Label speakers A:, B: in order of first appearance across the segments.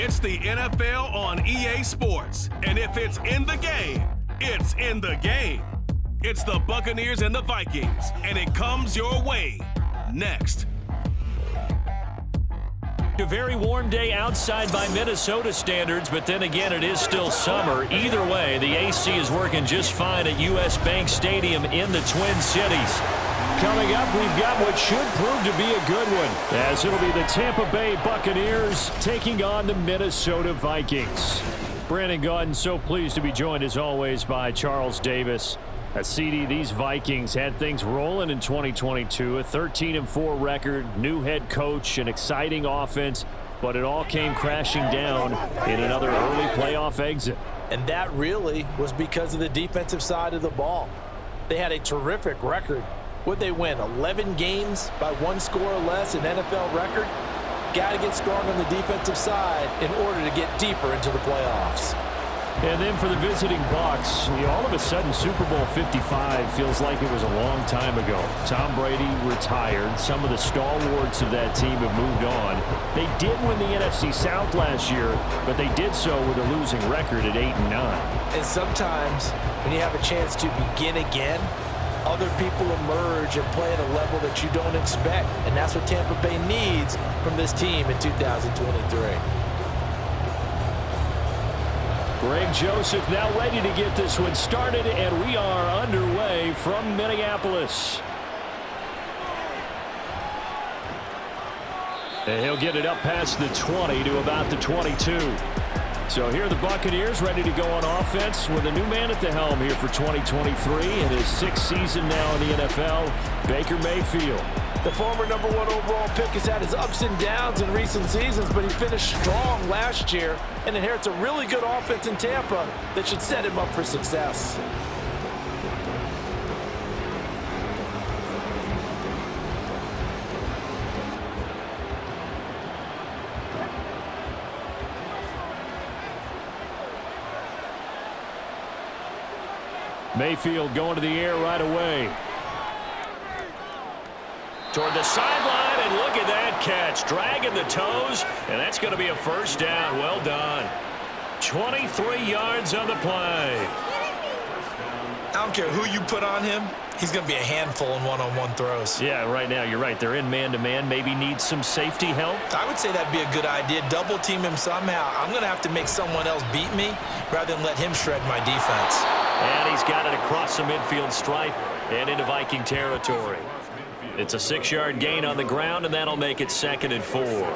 A: It's the NFL on EA Sports. And if it's in the game, it's in the game. It's the Buccaneers and the Vikings, and it comes your way next.
B: A very warm day outside by Minnesota standards, but then again, it is still summer. Either way, the AC is working just fine at US Bank Stadium in the Twin Cities. Coming up, we've got what should prove to be a good one, as it'll be the Tampa Bay Buccaneers taking on the Minnesota Vikings. Brandon Gaudin, so pleased to be joined as always by Charles Davis. CD, these Vikings had things rolling in 2022, a 13-4 record, new head coach, an exciting offense, but it all came crashing down in another early playoff exit.
C: And that really was because of the defensive side of the ball. They had a terrific record. Would they win 11 games by one score or less, an NFL record? Got to get strong on the defensive side in order to get deeper into the playoffs.
B: And then for the visiting Bucs, all of a sudden Super Bowl 55 feels like it was a long time ago. Tom Brady retired. Some of the stalwarts of that team have moved on. They did win the NFC South last year, but they did so with a losing record at 8-9.
C: And sometimes when you have a chance to begin again, other people emerge and play at a level that you don't expect. And that's what Tampa Bay needs from this team in 2023.
B: Greg Joseph now ready to get this one started, and we are underway from Minneapolis. And he'll get it up past the 20 to about the 22. So here are the Buccaneers ready to go on offense with a new man at the helm here for 2023 in his sixth season now in the NFL, Baker Mayfield.
C: The former #1 overall pick has had his ups and downs in recent seasons, but he finished strong last year and inherits a really good offense in Tampa that should set him up for success.
B: Mayfield going to the air right away. Toward the sideline, and look at that catch. Dragging the toes, and that's going to be a first down. Well done. 23 yards on the play.
C: I don't care who you put on him. He's going to be a handful in one-on-one throws.
B: Yeah, right now, you're right. They're in man-to-man. Maybe needs some safety help.
C: I would say that'd be a good idea. Double team him somehow. I'm going to have to make someone else beat me rather than let him shred my defense.
B: And he's got it across the midfield stripe and into Viking territory. It's a 6-yard gain on the ground, and that'll make it 2nd and 4.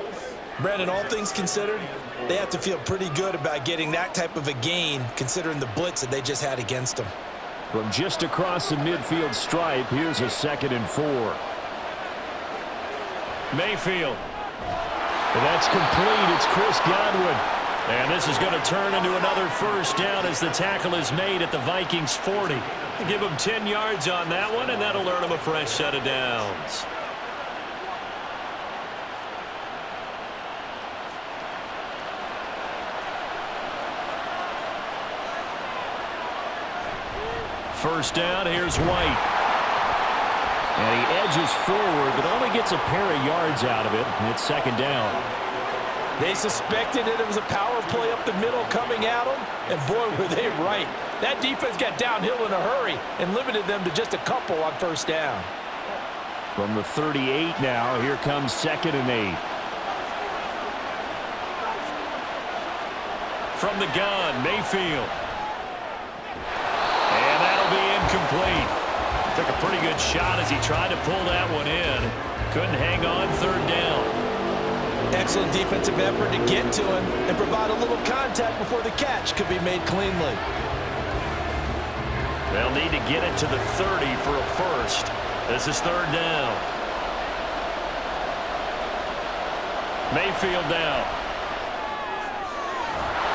C: Brandon, all things considered, they have to feel pretty good about getting that type of a gain considering the blitz that they just had against them.
B: From just across the midfield stripe, here's a 2nd and 4. Mayfield. And that's complete. It's Chris Godwin. And this is going to turn into another first down as the tackle is made at the Vikings 40. Give him 10 yards on that one, and that'll earn him a fresh set of downs. First down, here's White. And he edges forward, but only gets a pair of yards out of it, and it's 2nd down.
C: They suspected that it was a power play up the middle coming at them, and boy, were they right. That defense got downhill in a hurry and limited them to just a couple on first down.
B: From the 38 now, here comes 2nd and 8. From the gun, Mayfield. And that'll be incomplete. Took a pretty good shot as he tried to pull that one in. Couldn't hang on 3rd down.
C: Excellent defensive effort to get to him and provide a little contact before the catch could be made cleanly.
B: They'll need to get it to the 30 for a first. This is 3rd down. Mayfield down.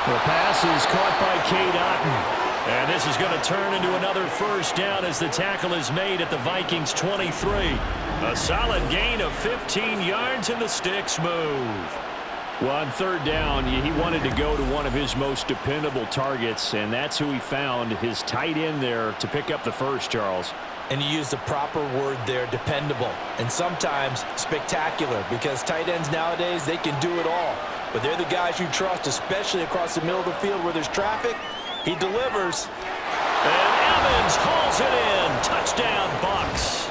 B: The pass is caught by Cade Otton. And this is going to turn into another first down as the tackle is made at the Vikings 23. A solid gain of 15 yards and the sticks move. Well, on 3rd down, he wanted to go to one of his most dependable targets, and that's who he found, his tight end there, to pick up the first, Charles.
C: And you used the proper word there, dependable, and sometimes spectacular, because tight ends nowadays, they can do it all. but they're the guys you trust, especially across the middle of the field where there's traffic. He delivers.
B: And Evans hauls it in. Touchdown, Bucs.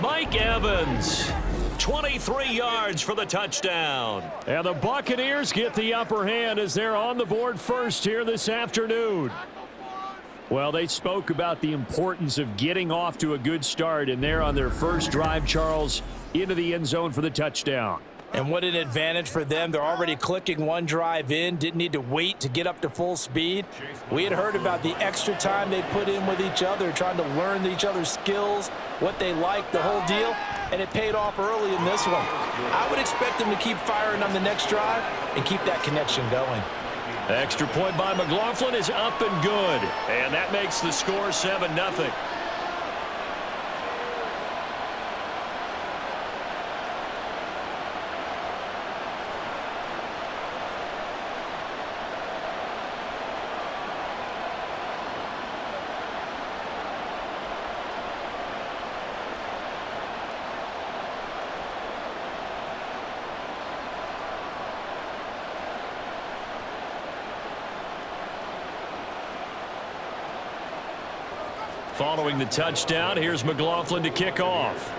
B: Mike Evans, 23 yards for the touchdown. And the Buccaneers get the upper hand as they're on the board first here this afternoon. Well, they spoke about the importance of getting off to a good start, and they're on their first drive, Charles, into the end zone for the touchdown.
C: And what an advantage for them. They're already clicking one drive in, didn't need to wait to get up to full speed. We had heard about the extra time they put in with each other, trying to learn each other's skills, what they like, the whole deal, and it paid off early in this one. I would expect them to keep firing on the next drive and keep that connection going.
B: Extra point by McLaughlin is up and good, and that makes the score 7-0. Following the touchdown, here's McLaughlin to kick off.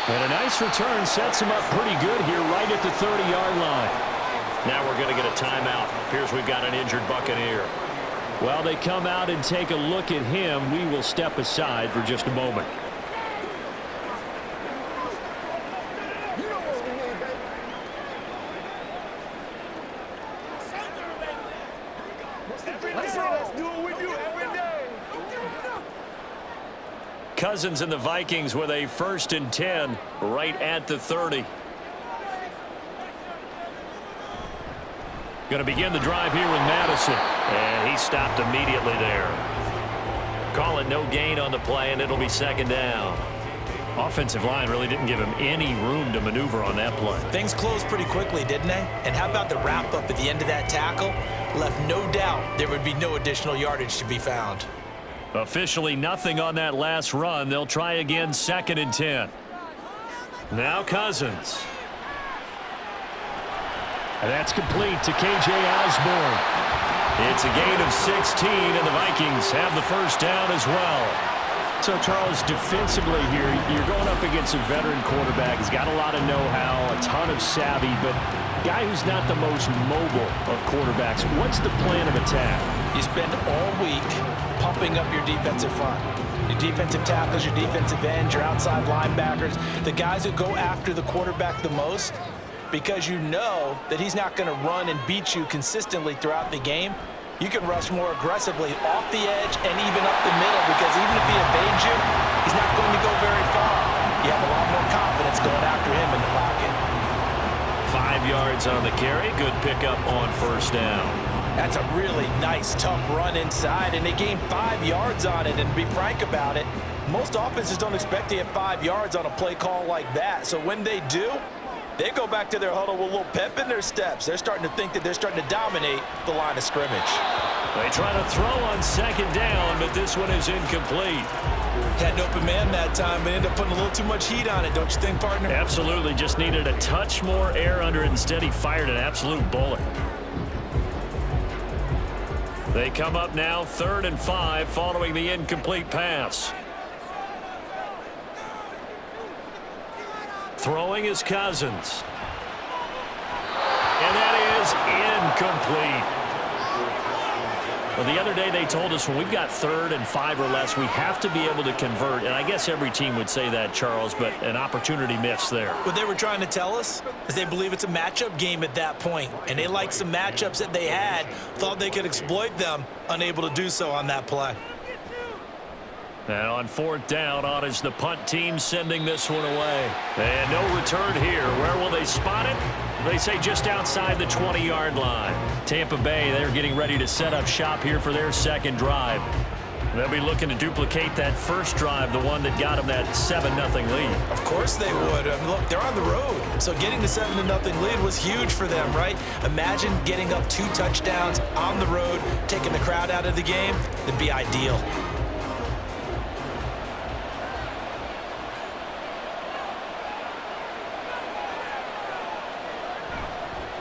B: And a nice return sets him up pretty good here right at the 30-yard line. Now we're going to get a timeout. Appears we've got an injured Buccaneer. While they come out and take a look at him, we will step aside for just a moment. Cousins and the Vikings with a 1st and 10 right at the 30. Going to begin the drive here with Madison. And he stopped immediately there. Call it no gain on the play, and it'll be 2nd down. Offensive line really didn't give him any room to maneuver on that play.
C: Things closed pretty quickly, didn't they? And how about the wrap-up at the end of that tackle? Left no doubt there would be no additional yardage to be found.
B: Officially nothing on that last run. They'll try again 2nd and 10. Now Cousins. And that's complete to K.J. Osborne. It's a gain of 16, and the Vikings have the 1st down as well. So, Charles, defensively here, you're going up against a veteran quarterback. He's got a lot of know-how, a ton of savvy, but a guy who's not the most mobile of quarterbacks. What's the plan of attack?
C: You spend all week pumping up your defensive front. Your defensive tackles, your defensive ends, your outside linebackers, the guys who go after the quarterback the most, because you know that he's not going to run and beat you consistently throughout the game. You can rush more aggressively off the edge and even up the middle, because even if he evades you, he's not going to go very far. You have a lot more confidence going after him in the pocket.
B: 5 yards on the carry. Good pickup on 1st down.
C: That's a really nice, tough run inside, and they gained 5 yards on it. And to be frank about it, most offenses don't expect to get 5 yards on a play call like that. So when they do, they go back to their huddle with a little pep in their steps. They're starting to think that they're starting to dominate the line of scrimmage.
B: They try to throw on 2nd down, but this one is incomplete.
C: Had an open man that time, but ended up putting a little too much heat on it, don't you think, partner?
B: Absolutely. Just needed a touch more air under it. Instead, he fired an absolute bullet. They come up now 3rd and 5 following the incomplete pass. Throwing is Cousins. And that is incomplete. Well, the other day they told us when we've got 3rd and 5 or less, we have to be able to convert. And I guess every team would say that, Charles, but an opportunity missed there.
C: What they were trying to tell us is they believe it's a matchup game at that point. And they liked some matchups that they had, thought they could exploit them, unable to do so on that play.
B: And on 4th down, on is the punt team sending this one away. And no return here. Where will they spot it? They say just outside the 20-yard line. Tampa Bay, they're getting ready to set up shop here for their 2nd drive. They'll be looking to duplicate that 1st drive, the one that got them that 7-0 lead.
C: Of course they would. Look, they're on the road. So getting the 7-0 lead was huge for them, right? Imagine getting up 2 touchdowns on the road, taking the crowd out of the game. It'd be ideal.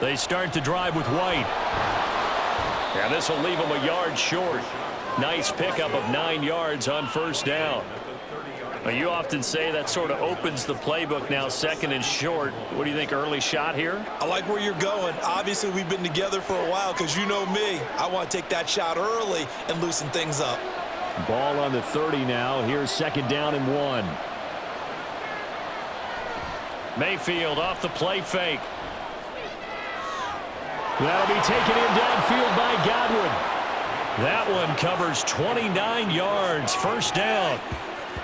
B: They start the drive with White. And this will leave them a yard short. Nice pickup of 9 yards on first down. Well, you often say that sort of opens the playbook now, 2nd and short. What do you think, early shot here?
D: I like where you're going. Obviously, we've been together for a while because you know me. I want to take that shot early and loosen things up.
B: Ball on the 30 now. Here's 2nd down and 1. Mayfield off the play fake. That'll be taken in downfield by Godwin. That one covers 29 yards. First down.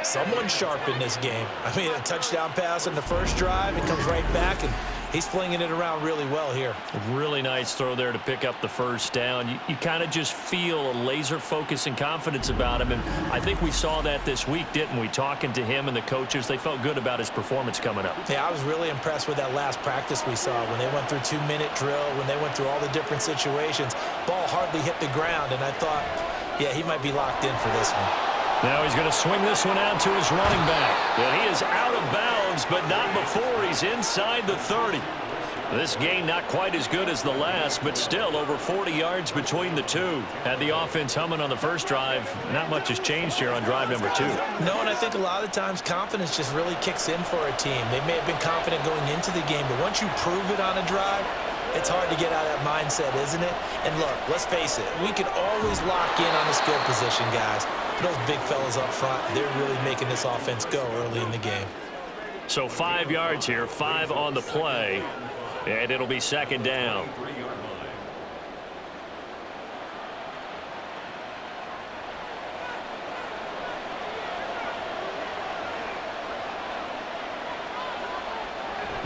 C: Someone sharp in this game. I mean, a touchdown pass on the first drive. It comes right back, and he's flinging it around really well here.
B: A really nice throw there to pick up the first down. You kind of just feel a laser focus and confidence about him, and I think we saw that this week, didn't we? Talking to him and the coaches, they felt good about his performance coming up.
C: Yeah, I was really impressed with that last practice we saw when they went through 2-minute drill, when they went through all the different situations. Ball hardly hit the ground, and I thought, yeah, he might be locked in for this one.
B: Now he's going to swing this one out to his running back. And he is out of bounds, but not before he's inside the 30. This gain not quite as good as the last, but still over 40 yards between the two. Had the offense humming on the first drive. Not much has changed here on drive number 2.
C: No, and I think a lot of times confidence just really kicks in for a team. They may have been confident going into the game, but once you prove it on a drive, it's hard to get out of that mindset, isn't it? And look, let's face it, we can always lock in on the skill position, guys. Those big fellas up front, they're really making this offense go early in the game.
B: So 5 yards here, 5 on the play, and it'll be 2nd down.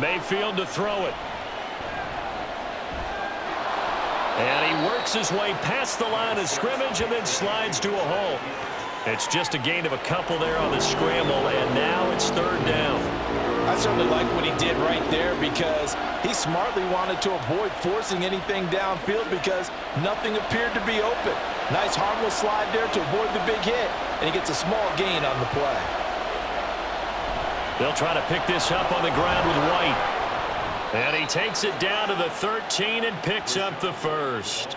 B: Mayfield to throw it. And he works his way past the line of scrimmage and then slides to a hole. It's just a gain of a couple there on the scramble, and now it's 3rd down.
C: I certainly like what he did right there because he smartly wanted to avoid forcing anything downfield because nothing appeared to be open. Nice harmless slide there to avoid the big hit, and he gets a small gain on the play.
B: They'll try to pick this up on the ground with White. And he takes it down to the 13 and picks up the first.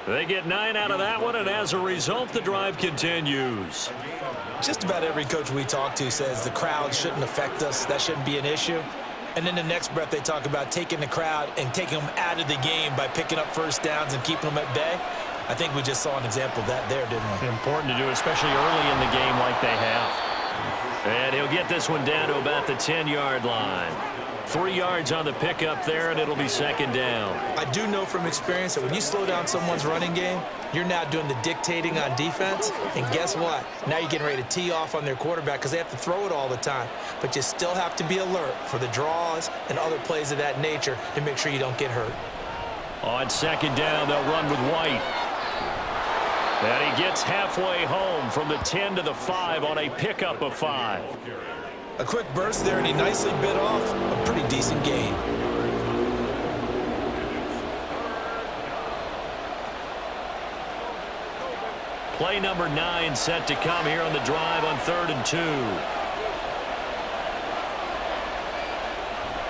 B: They get 9 out of that one, and as a result, the drive continues.
C: Just about every coach we talk to says the crowd shouldn't affect us. That shouldn't be an issue. And in the next breath, they talk about taking the crowd and taking them out of the game by picking up first downs and keeping them at bay. I think we just saw an example of that there, didn't we?
B: Important to do, especially early in the game like they have. And he'll get this one down to about the 10-yard line. 3 yards on the pickup there, and it'll be 2nd down.
C: I do know from experience that when you slow down someone's running game, you're now doing the dictating on defense. And guess what? Now you're getting ready to tee off on their quarterback because they have to throw it all the time. But you still have to be alert for the draws and other plays of that nature to make sure you don't get hurt.
B: On 2nd down, they'll run with White. And he gets halfway home from the 10 to the 5 on a pickup of 5.
C: A quick burst there, and he nicely bit off a pretty decent gain.
B: Play number 9 set to come here on the drive on 3rd and 2.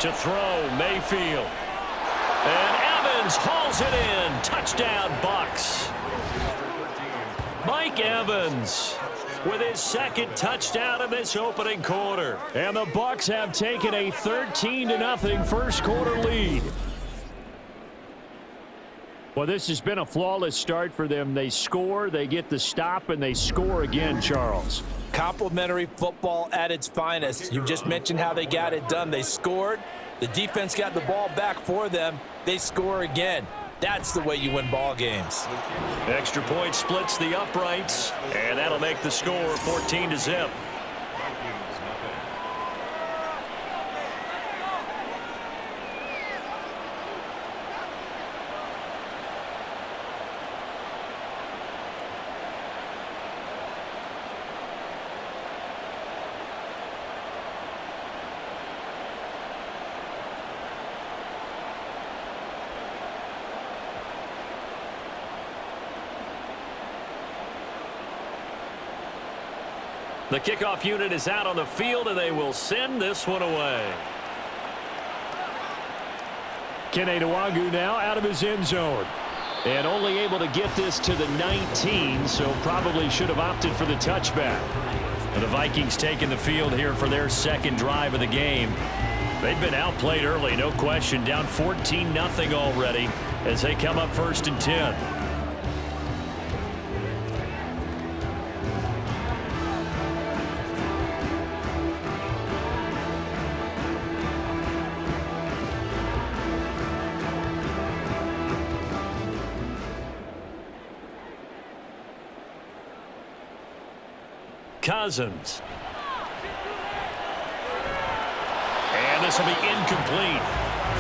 B: To throw, Mayfield. And Evans hauls it in. Touchdown, Bucks. Mike Evans with his 2nd touchdown in this opening quarter. And the Bucks have taken a 13-0 first quarter lead. Well, this has been a flawless start for them. They score, they get the stop, and they score again, Charles.
C: Complimentary football at its finest. You just mentioned how they got it done. They scored. The defense got the ball back for them. They score again. That's the way you win ball games.
B: Extra point splits the uprights, and that'll make the score 14-0. The kickoff unit is out on the field, and they will send this one away. Kene Nwangwu now out of his end zone. And only able to get this to the 19, so probably should have opted for the touchback. And the Vikings taking the field here for their second drive of the game. They've been outplayed early, no question. Down 14-0 already as they come up 1st and 10. Cousins. And this will be incomplete.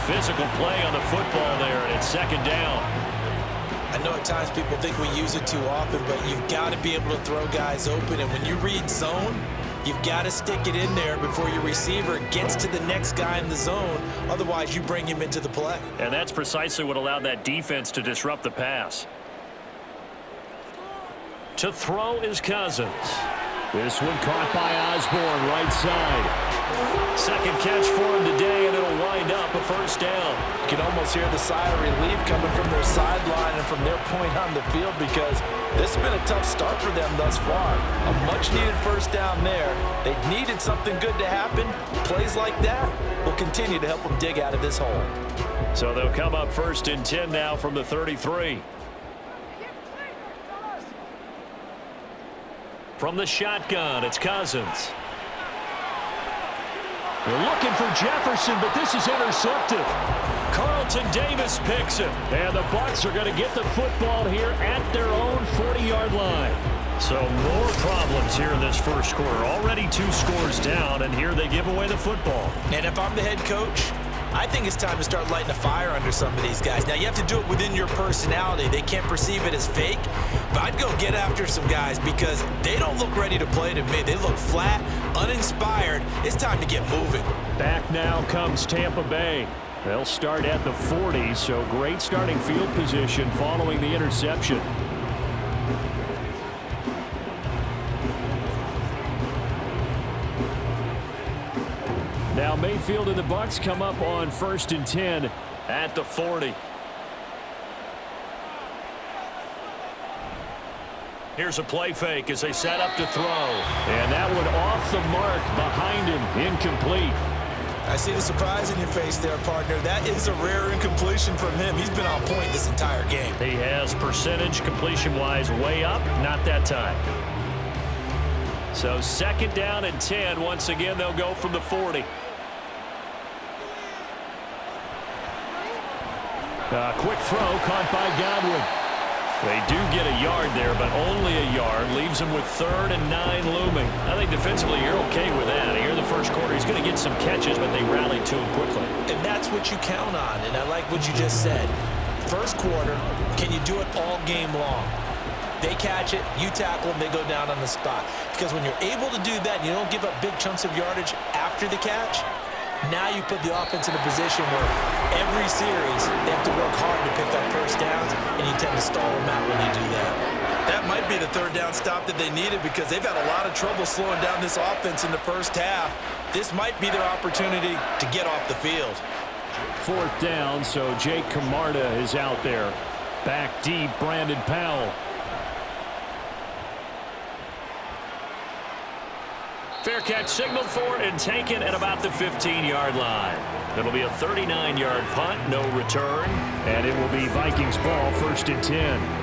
B: Physical play on the football there, and it's 2nd down.
D: I know at times people think we use it too often, but you've got to be able to throw guys open. And when you read zone, you've got to stick it in there before your receiver gets to the next guy in the zone. Otherwise, you bring him into the play.
B: And that's precisely what allowed that defense to disrupt the pass. To throw is Cousins. This one caught by Osborne, right side. Second catch for him today, and it'll wind up a 1st down.
C: You can almost hear the sigh of relief coming from their sideline and from their point on the field, because this has been a tough start for them thus far. A much-needed 1st down there. They needed something good to happen. Plays like that will continue to help them dig out of this hole.
B: So they'll come up 1st and 10 now from the 33. From the shotgun, it's Cousins. They're looking for Jefferson, but this is intercepted. Carlton Davis picks it. And the Bucs are going to get the football here at their own 40-yard line. So more problems here in this first quarter. Already 2 scores down, and here they give away the football.
D: And if I'm the head coach, I think it's time to start lighting a fire under some of these guys. Now, you have to do it within your personality. They can't perceive it as fake. But I'd go get after some guys because they don't look ready to play to me. They look flat, uninspired. It's time to get moving.
B: Back now comes Tampa Bay. They'll start at the 40, so great starting field position following the interception. Now Mayfield and the Bucs come up on 1st and 10 at the 40. Here's a play fake as they set up to throw. And that one off the mark behind him, incomplete.
D: I see the surprise in your face there, partner. That is a rare incompletion from him. He's been on point this entire game.
B: He has percentage completion-wise way up, not that time. So 2nd down and 10. Once again, they'll go from the 40. Quick throw caught by Godwin. They do get a yard there, but only a yard. Leaves them with 3rd and 9 looming. I think defensively you're okay with that. Here in the first quarter, he's going to get some catches, but they rallied to him quickly.
D: And that's what you count on, and I like what you just said. First quarter, can you do it all game long? They catch it, you tackle them, they go down on the spot. Because when you're able to do that, and you don't give up big chunks of yardage after the catch, now you put the offense in a position where every series they have to work hard to pick up 1st downs, and you tend to stall them out when you do that. That might be the 3rd down stop that they needed because they've had a lot of trouble slowing down this offense in the first half. This might be their opportunity to get off the field.
B: 4th down, so Jake Camarda is out there. Back deep, Brandon Powell. Fair catch signaled for and taken at about the 15-yard line. It'll be a 39-yard punt, no return, and it will be Vikings ball 1st and 10.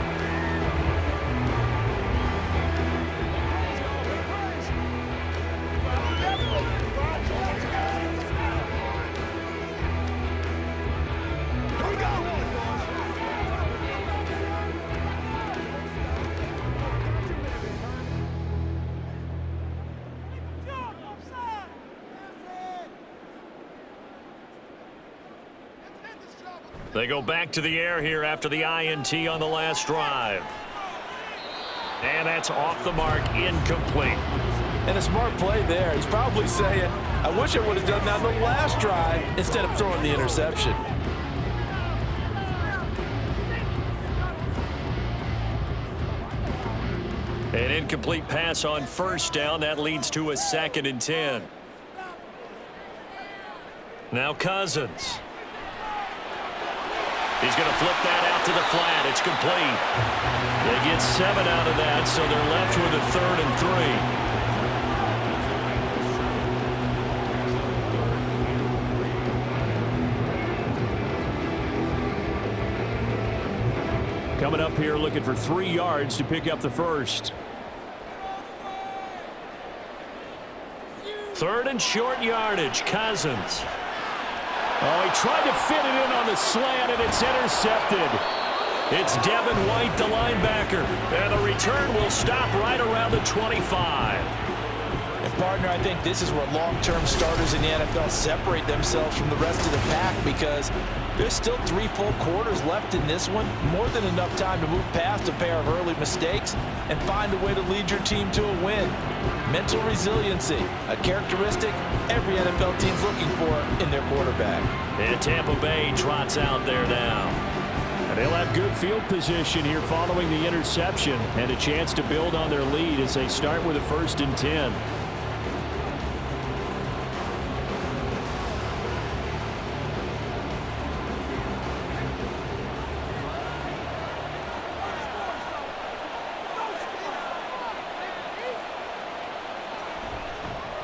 B: They go back to the air here after the INT on the last drive. And that's off the mark, incomplete.
C: And a smart play there. He's probably saying, I wish I would have done that on the last drive instead of throwing the interception.
B: An incomplete pass on 1st down. That leads to a 2nd and 10. Now Cousins. He's going to flip that out to the flat. It's complete. They get 7 out of that, so they're left with a 3rd and 3. Coming up here looking for 3 yards to pick up the first. 3rd and short yardage. Cousins. Oh, he tried to fit it in on the slant, and it's intercepted. It's Devin White, the linebacker. And the return will stop right around the 25.
D: And, partner, I think this is where long-term starters in the NFL separate themselves from the rest of the pack, because there's still 3 full quarters left in this one. More than enough time to move past a pair of early mistakes and find a way to lead your team to a win. Mental resiliency, a characteristic every NFL team's looking for in their quarterback.
B: And Tampa Bay trots out there now. And they'll have good field position here following the interception and a chance to build on their lead as they start with a 1st and 10.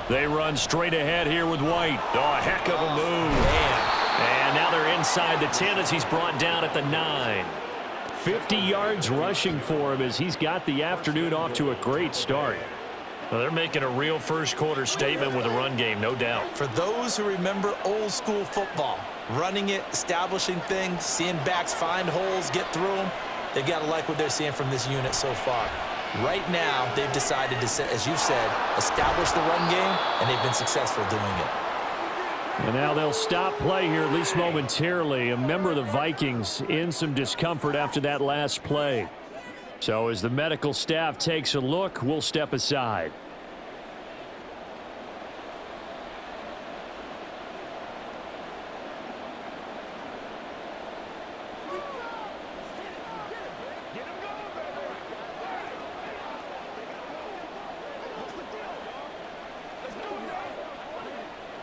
B: They run straight ahead here with White. Oh, a heck of a move. Man. And now they're inside the 10 as he's brought down at the 9. 50 yards rushing for him as he's got the afternoon off to a great start. Well, they're making a real first-quarter statement with a run game, no doubt.
D: For those who remember old-school football, running it, establishing things, seeing backs find holes, get through them, they've got to like what they're seeing from this unit so far. Right now, they've decided to, as you've said, establish the run game, and they've been successful doing it.
B: And now they'll stop play here, at least momentarily. A member of the Vikings in some discomfort after that last play. So as the medical staff takes a look, we'll step aside.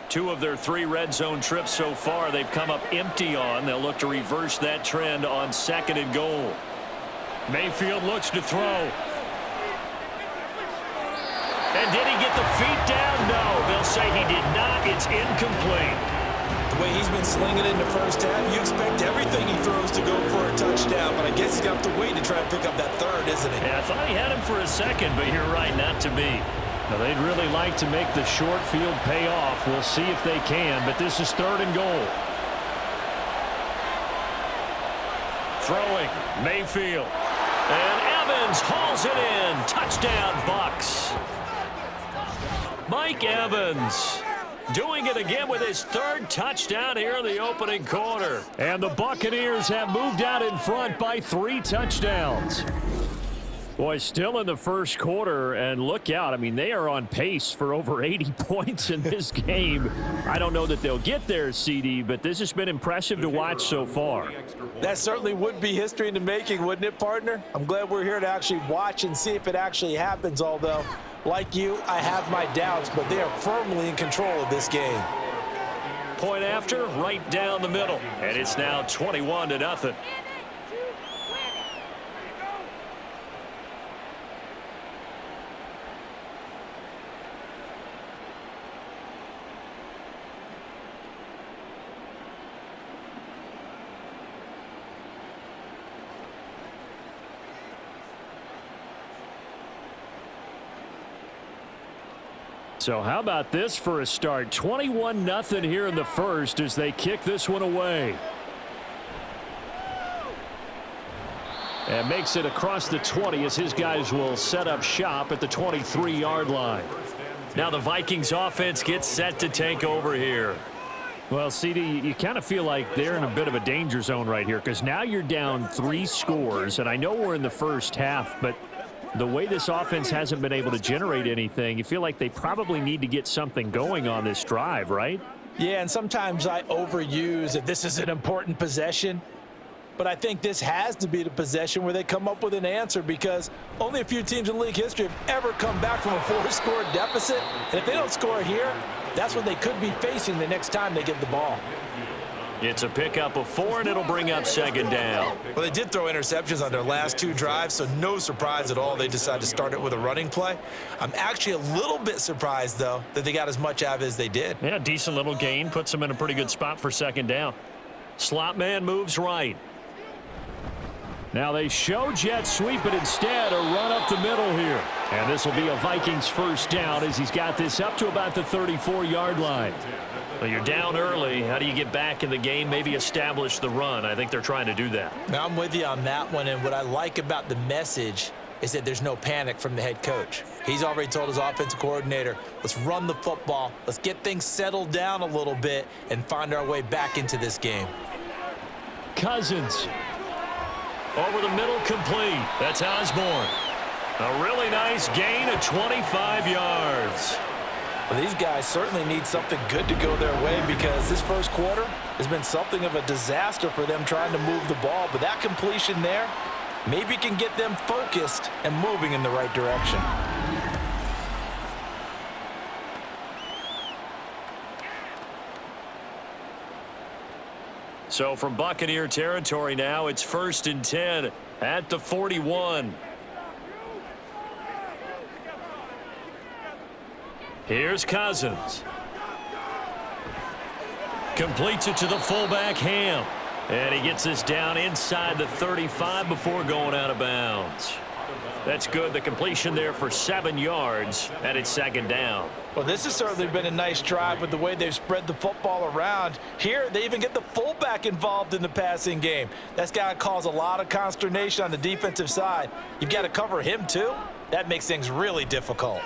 B: Two of their 3 red zone trips so far they've come up empty on. They'll look to reverse that trend on 2nd and goal. Mayfield looks to throw. And did he get the feet down? No, they'll say he did not. It's incomplete.
D: The way he's been slinging in the first half, you expect everything he throws to go for a touchdown, but I guess he's got to wait to try and pick up that 3rd, isn't he?
B: Yeah, I thought he had him for a second, but you're right, not to be. Now, they'd really like to make the short field pay off. We'll see if they can, but this is 3rd and goal. Throwing, Mayfield. And Evans hauls it in. Touchdown, Bucs. Mike Evans doing it again with his 3rd touchdown here in the opening quarter. And the Buccaneers have moved out in front by 3 touchdowns. Boy, still in the first quarter, and look out. I mean, they are on pace for over 80 points in this game. I don't know that they'll get there, CD, but this has been impressive to watch so far.
C: That certainly would be history in the making, wouldn't it, partner? I'm glad we're here to actually watch and see if it actually happens, although, like you, I have my doubts, but they are firmly in control of this game.
B: Point after, right down the middle, and it's now 21-0. So how about this for a start? 21-0 here in the first as they kick this one away. And makes it across the 20 as his guys will set up shop at the 23-yard line. Now the Vikings offense gets set to take over here. Well, CD, you kind of feel like they're in a bit of a danger zone right here because now you're down 3 scores, and I know we're in the first half, but the way this offense hasn't been able to generate anything, you feel like they probably need to get something going on this drive, right?
C: Yeah, and sometimes I overuse that this is an important possession, but I think this has to be the possession where they come up with an answer because only a few teams in league history have ever come back from a 4-score deficit, and if they don't score here, that's what they could be facing the next time they get the ball.
B: It's a pickup of 4, and it'll bring up second down.
D: Well, they did throw interceptions on their last 2 drives, so no surprise at all they decided to start it with a running play. I'm actually a little bit surprised, though, that they got as much out of it as they did.
B: Yeah, decent little gain. Puts them in a pretty good spot for second down. Slot man moves right. Now they show jet sweep, but instead a run up the middle here. And this will be a Vikings first down as he's got this up to about the 34-yard line. Well, you're down early. How do you get back in the game? Maybe establish the run. I think they're trying to do that.
D: Now, I'm with you on that one, and what I like about the message is that there's no panic from the head coach. He's already told his offensive coordinator, let's run the football, let's get things settled down a little bit and find our way back into this game.
B: Cousins. Over the middle, complete. That's Osborne. A really nice gain of 25 yards.
C: Well, these guys certainly need something good to go their way because this first quarter has been something of a disaster for them trying to move the ball. But that completion there maybe can get them focused and moving in the right direction.
B: So from Buccaneer territory now, it's 1st and 10 at the 41. Here's Cousins. Completes it to the fullback, Ham. And he gets this down inside the 35 before going out of bounds. That's good. The completion there for 7 yards, and it's second down.
C: Well, this has certainly been a nice drive with the way they've spread the football around. Here, they even get the fullback involved in the passing game. That's got to cause a lot of consternation on the defensive side. You've got to cover him, too. That makes things really difficult.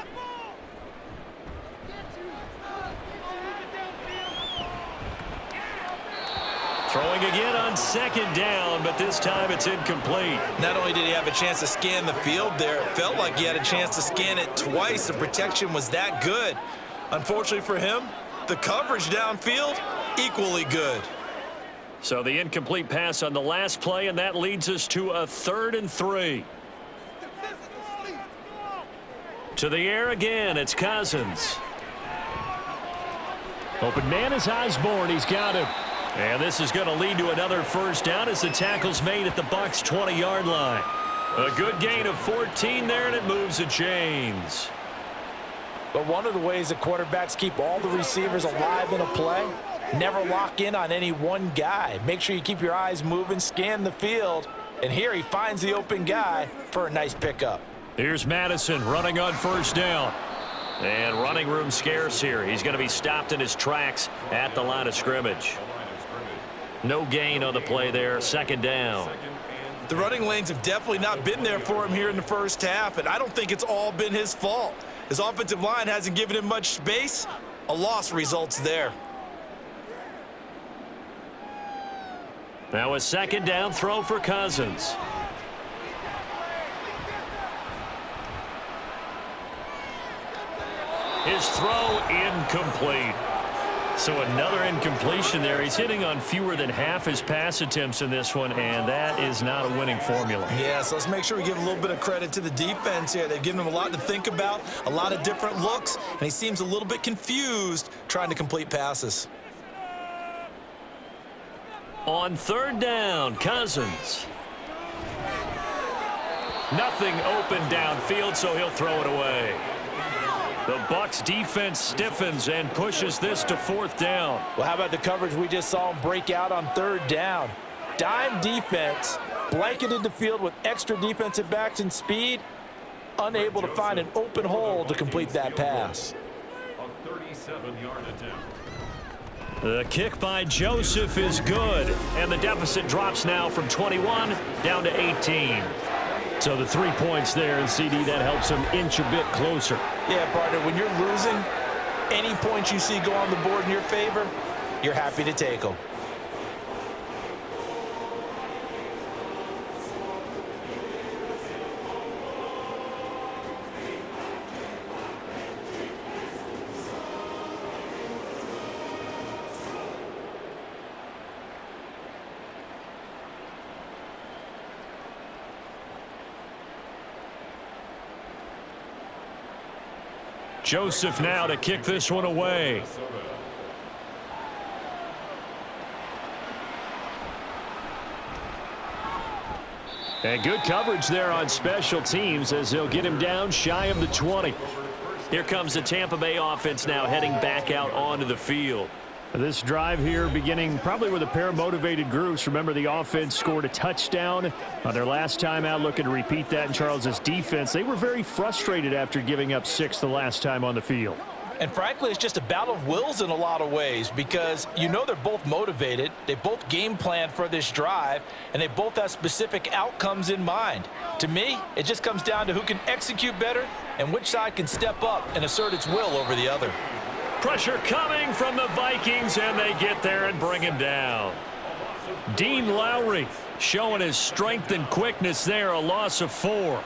B: Throwing again on second down, but this time it's incomplete.
D: Not only did he have a chance to scan the field there, it felt like he had a chance to scan it twice. The protection was that good. Unfortunately for him, the coverage downfield, equally good.
B: So the incomplete pass on the last play, and that leads us to a 3rd and 3. To the air again, it's Cousins. Open man is Osborne. He's got him. And this is going to lead to another first down as the tackle's made at the Bucs' 20-yard line. A good gain of 14 there, and it moves the chains.
C: But one of the ways that quarterbacks keep all the receivers alive in a play, never lock in on any one guy. Make sure you keep your eyes moving, scan the field, and here he finds the open guy for a nice pickup.
B: Here's Madison running on first down. And running room scarce here. He's going to be stopped in his tracks at the line of scrimmage. No gain on the play there, second down.
D: The running lanes have definitely not been there for him here in the first half, and I don't think it's all been his fault. His offensive line hasn't given him much space. A loss results there.
B: Now a second down throw for Cousins. His throw incomplete. So another incompletion there. He's hitting on fewer than half his pass attempts in this one, and that is not a winning formula.
D: Yeah, so let's make sure we give a little bit of credit to the defense here. They've given him a lot to think about, a lot of different looks, and he seems a little bit confused trying to complete passes.
B: On 3rd down, Cousins. Nothing open downfield, so he'll throw it away. The Bucs defense stiffens and pushes this to 4th down.
C: Well, how about the coverage we just saw him break out on 3rd down? Dime defense, blanketed the field with extra defensive backs and speed, unable to find an open hole to complete that pass.
A: A 37-yard attempt.
B: The kick by Joseph is good, and the deficit drops now from 21 down to 18. So the 3 points there, and CD, that helps him inch a bit closer.
C: Yeah, partner, when you're losing, any points you see go on the board in your favor, you're happy to take them.
B: Joseph now to kick this one away. And good coverage there on special teams as they'll get him down shy of the 20. Here comes the Tampa Bay offense now heading back out onto the field.
E: This drive here beginning probably with a pair of motivated groups. Remember, the offense scored a touchdown on their last time out, looking to repeat that in Charles's defense. They were very frustrated after giving up 6 the last time on the field.
C: And frankly, it's just a battle of wills in a lot of ways because you know they're both motivated. They both game plan for this drive, and they both have specific outcomes in mind. To me, it just comes down to who can execute better and which side can step up and assert its will over the other.
B: Pressure coming from the Vikings, and they get there and bring him down. Dean Lowry showing his strength and quickness there, a loss of 4.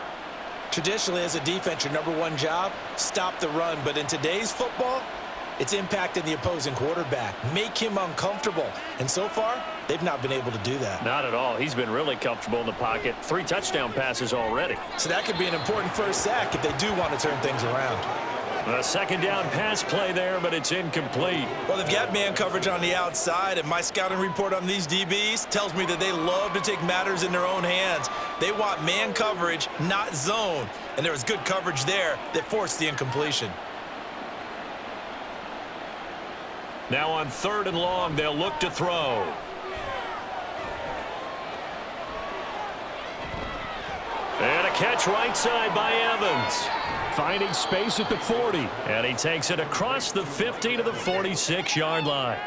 D: Traditionally, as a defense, your number one job, stop the run. But in today's football, it's impacting the opposing quarterback. Make him uncomfortable. And so far, they've not been able to do that.
B: Not at all. He's been really comfortable in the pocket. 3 touchdown passes already.
D: So that could be an important first sack if they do want to turn things around.
B: A second down pass play there, but it's incomplete.
D: Well, they've got man coverage on the outside, and my scouting report on these DBs tells me that they love to take matters in their own hands. They want man coverage, not zone. And there was good coverage there that forced the incompletion.
B: Now on 3rd and long, they'll look to throw. And a catch right side by Evans. Finding space at the 40. And he takes it across the 50 to the 46-yard line.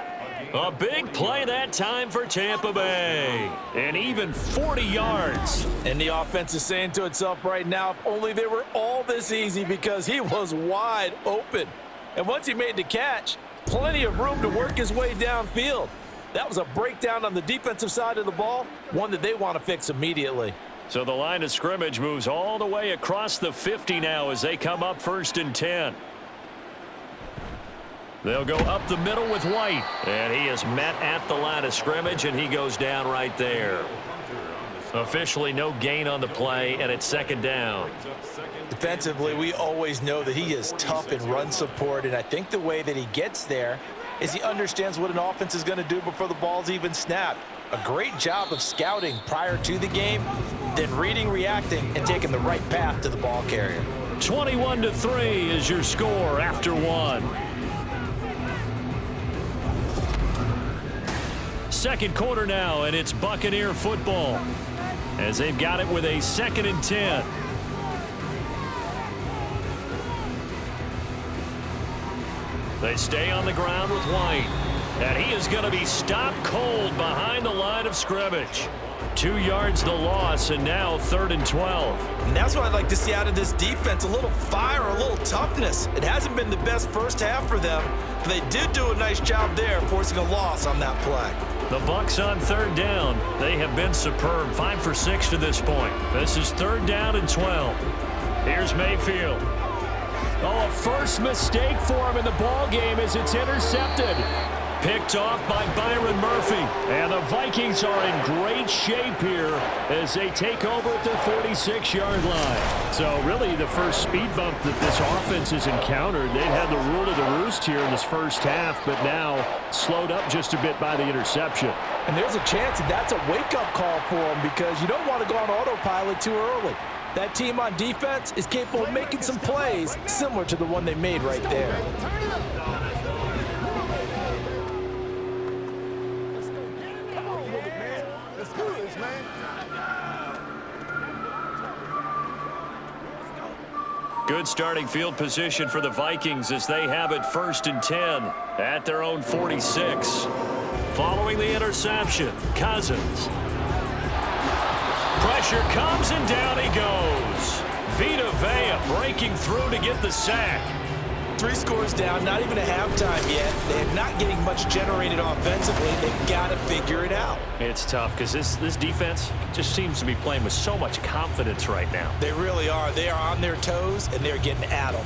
B: A big play that time for Tampa Bay. And even 40 yards.
C: And the offense is saying to itself right now, if only they were all this easy because he was wide open. And once he made the catch, plenty of room to work his way downfield. That was a breakdown on the defensive side of the ball, one that they want to fix immediately.
B: So the line of scrimmage moves all the way across the 50 now as they come up 1st and 10. They'll go up the middle with White. And he is met at the line of scrimmage, and he goes down right there. Officially no gain on the play, and it's 2nd down.
C: Defensively, we always know that he is tough in run support, and I think the way that he gets there is he understands what an offense is going to do before the ball's even snapped. A great job of scouting prior to the game, then reading, reacting, and taking the right path to the ball carrier.
B: 21-3 is your score after 1. Second quarter now, and it's Buccaneer football as they've got it with a 2nd and 10. They stay on the ground with White. And he is going to be stopped cold behind the line of scrimmage. 2 yards the loss, and now 3rd and 12.
D: And that's what I'd like to see out of this defense, a little fire, a little toughness. It hasn't been the best first half for them, but they did do a nice job there, forcing a loss on that play.
B: The Bucs on 3rd down. They have been superb, 5 for 6 to this point. This is 3rd down and 12. Here's Mayfield. Oh, a first mistake for him in the ball game as it's intercepted. Picked off by Byron Murphy. And the Vikings are in great shape here as they take over at their 46-yard line.
E: So really the first speed bump that this offense has encountered. They've had the rule of the roost here in this first half, but now slowed up just a bit by the interception.
C: And there's a chance that that's a wake-up call for them because you don't want to go on autopilot too early. That team on defense is capable of making some plays similar to the one they made right there.
B: Good starting field position for the Vikings as they have it 1st and 10 at their own 46. Following the interception, Cousins. Pressure comes and down he goes. Vita Vea breaking through to get the sack.
D: 3 scores down, not even a halftime yet. They're not getting much generated offensively. They've got to figure it out.
B: It's tough because this defense just seems to be playing with so much confidence right now.
D: They really are. They are on their toes, and they're getting at them.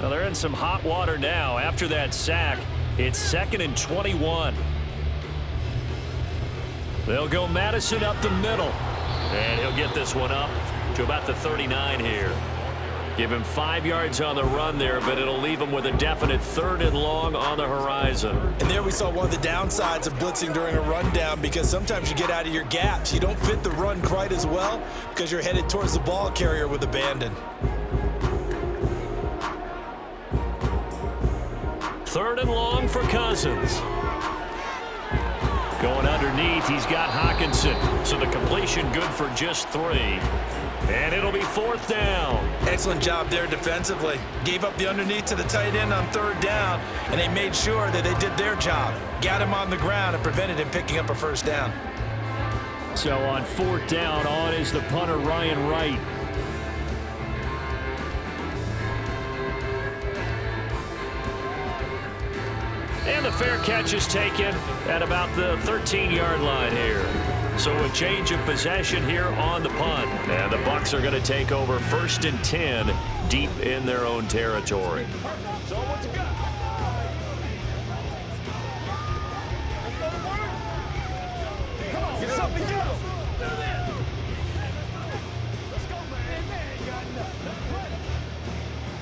B: Well, they're in some hot water now. After that sack, it's 2nd and 21. They'll go Madison up the middle. And he'll get this one up to about the 39 here. Give him 5 yards on the run there, but it'll leave him with a definite 3rd and long on the horizon.
D: And there we saw one of the downsides of blitzing during a rundown, because sometimes you get out of your gaps. You don't fit the run quite as well because you're headed towards the ball carrier with abandon.
B: 3rd and long for Cousins. Going underneath, he's got Hockenson. So the completion good for just 3. And it'll be 4th down.
D: Excellent job there defensively. Gave up the underneath to the tight end on 3rd down, and they made sure that they did their job. Got him on the ground and prevented him picking up a 1st down.
E: So on 4th down, on is the punter, Ryan Wright.
B: And the fair catch is taken at about the 13-yard line here. So a change of possession here on the punt. And the Bucs are going to take over 1st and 10 deep in their own territory.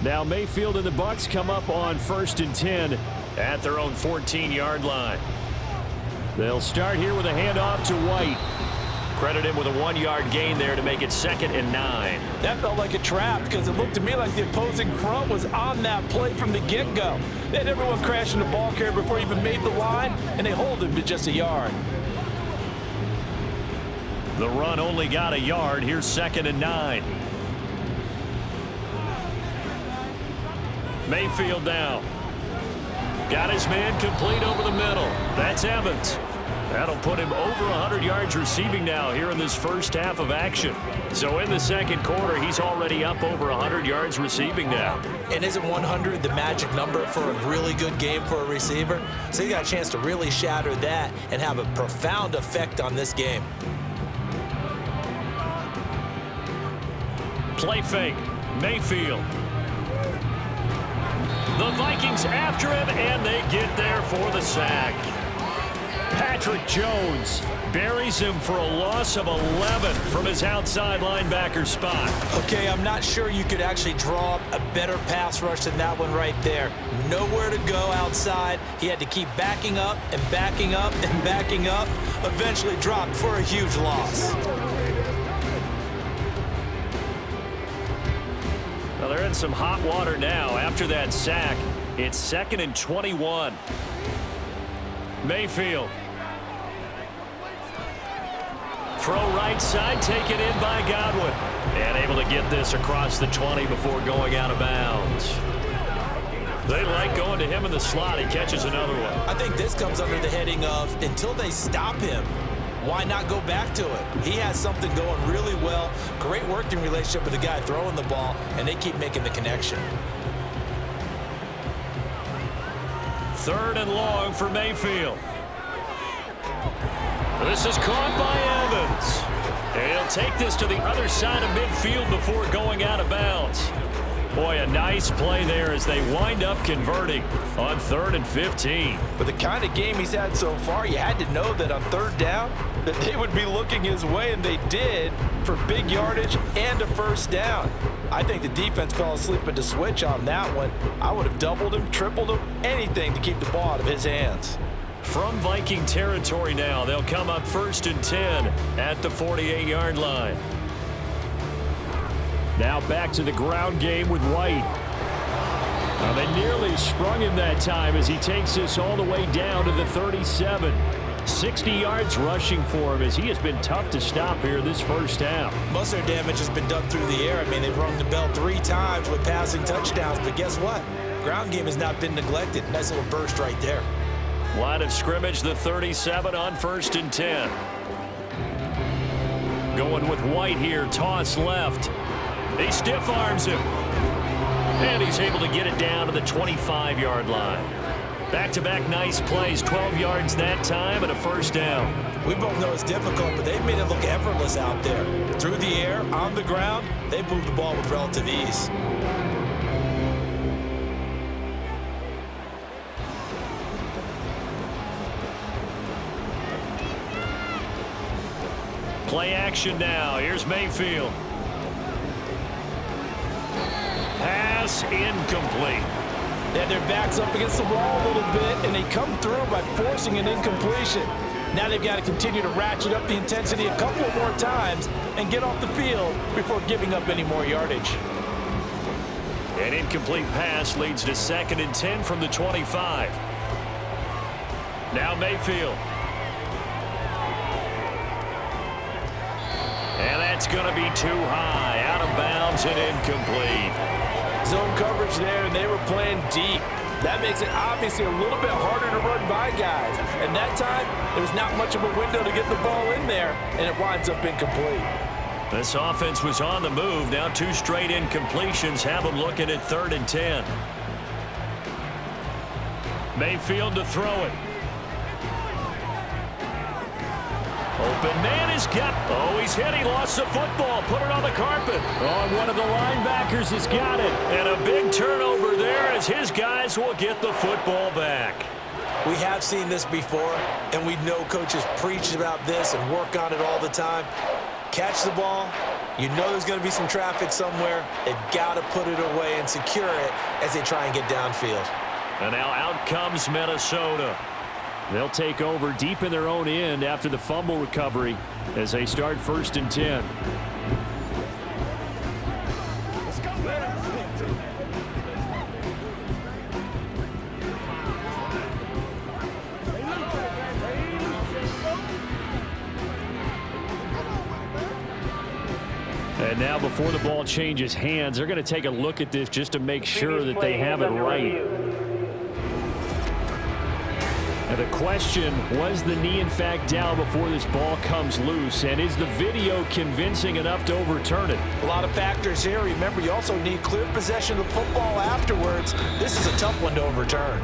E: Now Mayfield and the Bucs come up on 1st and 10
B: at their own 14-yard line.
E: They'll start here with a handoff to White.
B: Credit him with a 1-yard gain there to make it 2nd and 9.
C: That felt like a trap because it looked to me like the opposing front was on that play from the get-go. They had everyone crashing the ball carrier before he even made the line, and they hold him to just a yard.
B: The run only got a yard. Here's 2nd and 9. Mayfield now. Got his man complete over the middle. That's Evans. That'll put him over 100 yards receiving now here in this first half of action. So in the second quarter, he's already up over 100 yards receiving now.
D: And isn't 100 the magic number for a really good game for a receiver? So he got a chance to really shatter that and have a profound effect on this game.
B: Play fake. Mayfield. The Vikings after him, and they get there for the sack.
E: Patrick Jones buries him for a loss of 11 from his outside linebacker spot.
D: Okay, I'm not sure you could actually draw up a better pass rush than that one right there. Nowhere to go outside. He had to keep backing up and backing up and backing up. Eventually dropped for a huge loss.
B: Well, they're in some hot water now after that sack. It's 2nd and 21. Mayfield. Throw right side, taken in by Godwin. And able to get this across the 20 before going out of bounds. They like going to him in the slot. He catches another one.
D: I think this comes under the heading of until they stop him, why not go back to it? He has something going really well. Great working relationship with the guy throwing the ball, and they keep making the connection.
B: 3rd and long for Mayfield. This is caught by Evans. And he'll take this to the other side of midfield before going out of bounds. Boy, a nice play there as they wind up converting on 3rd and 15.
C: But the kind of game he's had so far, you had to know that on 3rd down, that they would be looking his way, and they did, for big yardage and a 1st down. I think the defense fell asleep at the switch on that one. I would have doubled him, tripled him, anything to keep the ball out of his hands.
B: From Viking territory now, they'll come up 1st and 10 at the 48-yard line.
E: Now back to the ground game with White. Now they nearly sprung him that time as he takes this all the way down to the 37. 60 yards rushing for him as he has been tough to stop here this first half.
D: Most of their damage has been done through the air. I mean, they've rung the bell 3 times with passing touchdowns, but guess what? Ground game has not been neglected. Nice little burst right there.
B: Line of scrimmage, the 37 on 1st and 10. Going with White here, toss left. He stiff arms him. And he's able to get it down to the 25-yard line. Back-to-back nice plays, 12 yards that time and a 1st down.
D: We both know it's difficult, but they've made it look effortless out there. Through the air, on the ground, they've moved the ball with relative ease.
B: Play action now. Here's Mayfield. pass incomplete.
C: They had their backs up against the wall a little bit, and they come through by forcing an incompletion. Now they've got to continue to ratchet up the intensity a couple more times and get off the field before giving up any more yardage.
B: An incomplete pass leads to 2nd and 10 from the 25. Now Mayfield. And that's going to be too high. Out of bounds and incomplete.
C: Zone coverage there, and they were playing deep. That makes it obviously a little bit harder to run by guys. And that time, there was not much of a window to get the ball in there, and it winds up incomplete.
B: This offense was on the move. Now 2 straight incompletions have them looking at 3rd and 10. Mayfield to throw it. Open man is got. Oh, he's hit. He lost the football. Put it on the carpet.
E: Oh, and one of the linebackers has got it.
B: And a big turnover there as his guys will get the football back.
D: We have seen this before, and we know coaches preach about this and work on it all the time. Catch the ball. You know there's going to be some traffic somewhere. They've got to put it away and secure it as they try and get downfield.
B: And now out comes Minnesota.
E: They'll take over deep in their own end after the fumble recovery as they start 1st and 10. And now before the ball changes hands, they're going to take a look at this just to make sure that they have it right. And the question, was the knee in fact down before this ball comes loose? And is the video convincing enough to overturn it?
C: A lot of factors here. Remember, you also need clear possession of the football afterwards. This is a tough one to overturn.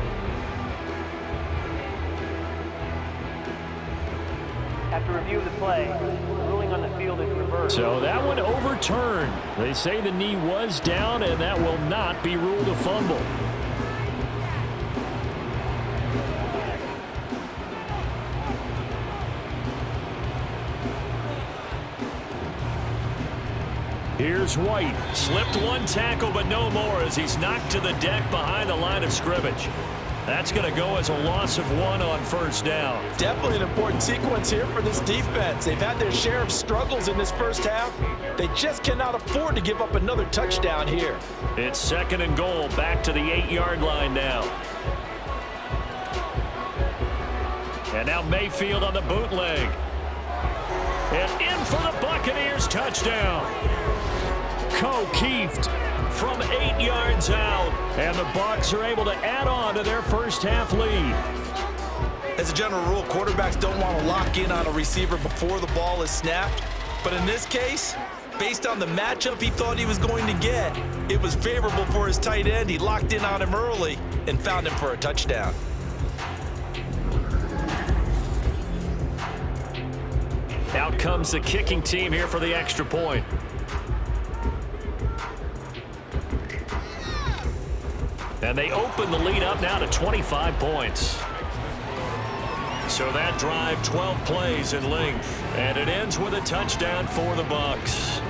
F: After review of the play, the ruling on the field is reversed.
E: So that one overturned. They say the knee was down, and that will not be ruled a fumble. Here's White.
B: Slipped one tackle, but no more as he's knocked to the deck behind the line of scrimmage. That's going to go as a loss of 1 on 1st down.
C: Definitely an important sequence here for this defense. They've had their share of struggles in this first half. They just cannot afford to give up another touchdown here.
B: It's 2nd and goal, back to the 8-yard line now. And now Mayfield on the bootleg. And in for the Buccaneers, touchdown.
E: Keeft
B: from 8 yards out.
E: And the Bucs are able to add on to their first half lead.
D: As a general rule, quarterbacks don't want to lock in on a receiver before the ball is snapped. But in this case, based on the matchup he thought he was going to get, it was favorable for his tight end. He locked in on him early and found him for a touchdown.
B: Out comes the kicking team here for the extra point. And they open the lead up now to 25 points. So that drive, 12 plays in length. And it ends with a touchdown for the Bucs.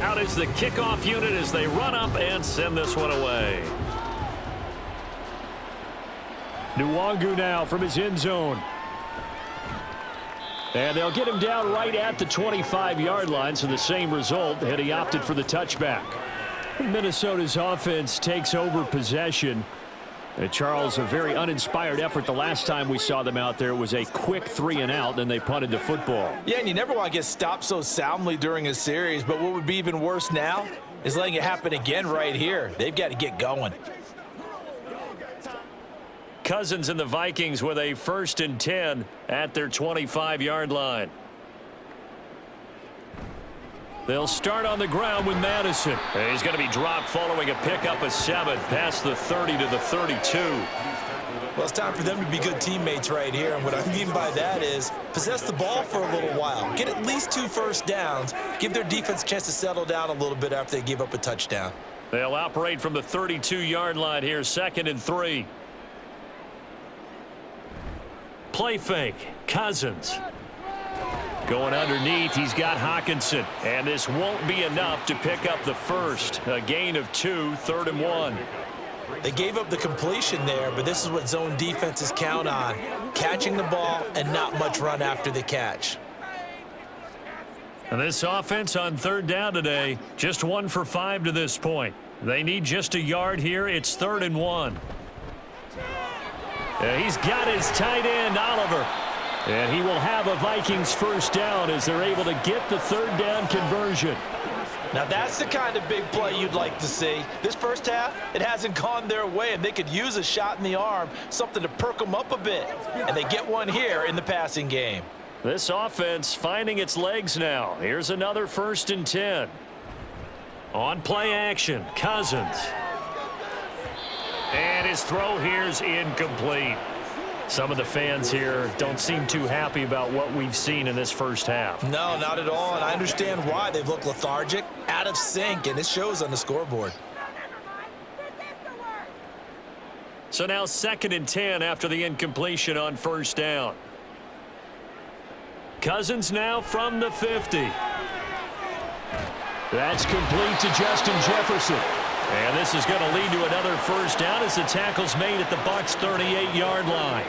B: Out is the kickoff unit as they run up and send this one away.
E: Nwangu now from his end zone. And they'll get him down right at the 25-yard line, so the same result, and he opted for the touchback. Minnesota's offense takes over possession. And Charles, a very uninspired effort the last time we saw them out there. It was a quick 3-and-out, then they punted the football.
C: Yeah, and you never want to get stopped so soundly during a series, but what would be even worse now is letting it happen again right here. They've got to get going.
B: Cousins and the Vikings with a 1st and 10 at their 25-yard line. They'll start on the ground with Madison. And he's going to be dropped following a pickup of 7 past the 30 to the 32.
D: Well, it's time for them to be good teammates right here. And what I mean by that is possess the ball for a little while. Get at least 2 first downs. Give their defense a chance to settle down a little bit after they give up a touchdown.
B: They'll operate from the 32-yard line here, 2nd and 3. Play fake. Cousins. Going underneath, he's got Hawkinson. And this won't be enough to pick up the first. A gain of 2, 3rd and 1.
D: They gave up the completion there, but this is what zone defenses count on. Catching the ball and not much run after the catch.
B: And this offense on 3rd down today, just 1 for 5 to this point. They need just a yard here. It's 3rd and 1. He's got his tight end, Oliver. And he will have a Vikings first down as they're able to get the 3rd down conversion.
C: Now that's the kind of big play you'd like to see. This first half, it hasn't gone their way, and they could use a shot in the arm, something to perk them up a bit. And they get one here in the passing game.
B: This offense finding its legs now. Here's another 1st and 10. On play action, Cousins. And his throw here's incomplete. Some of the fans here don't seem too happy about what we've seen in this first half.
D: No, not at all, and I understand why. They've looked lethargic, out of sync, and it shows on the scoreboard.
B: So now 2nd and 10 after the incompletion on 1st down. Cousins now from the 50.
E: That's complete to Justin Jefferson.
B: And this is going to lead to another first down as the tackle's made at the Bucs' 38-yard line.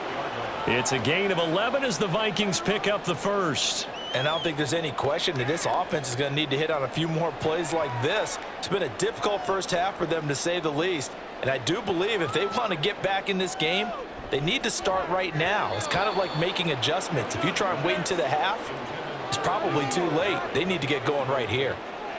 B: It's a gain of 11 as the Vikings pick up the first.
C: And I don't think there's any question that this offense is going to need to hit on a few more plays like this. It's been a difficult first half for them, to say the least. And I do believe if they want to get back in this game, they need to start right now. It's kind of like making adjustments. If you try and wait until the half, it's probably too late. They need to get going right here.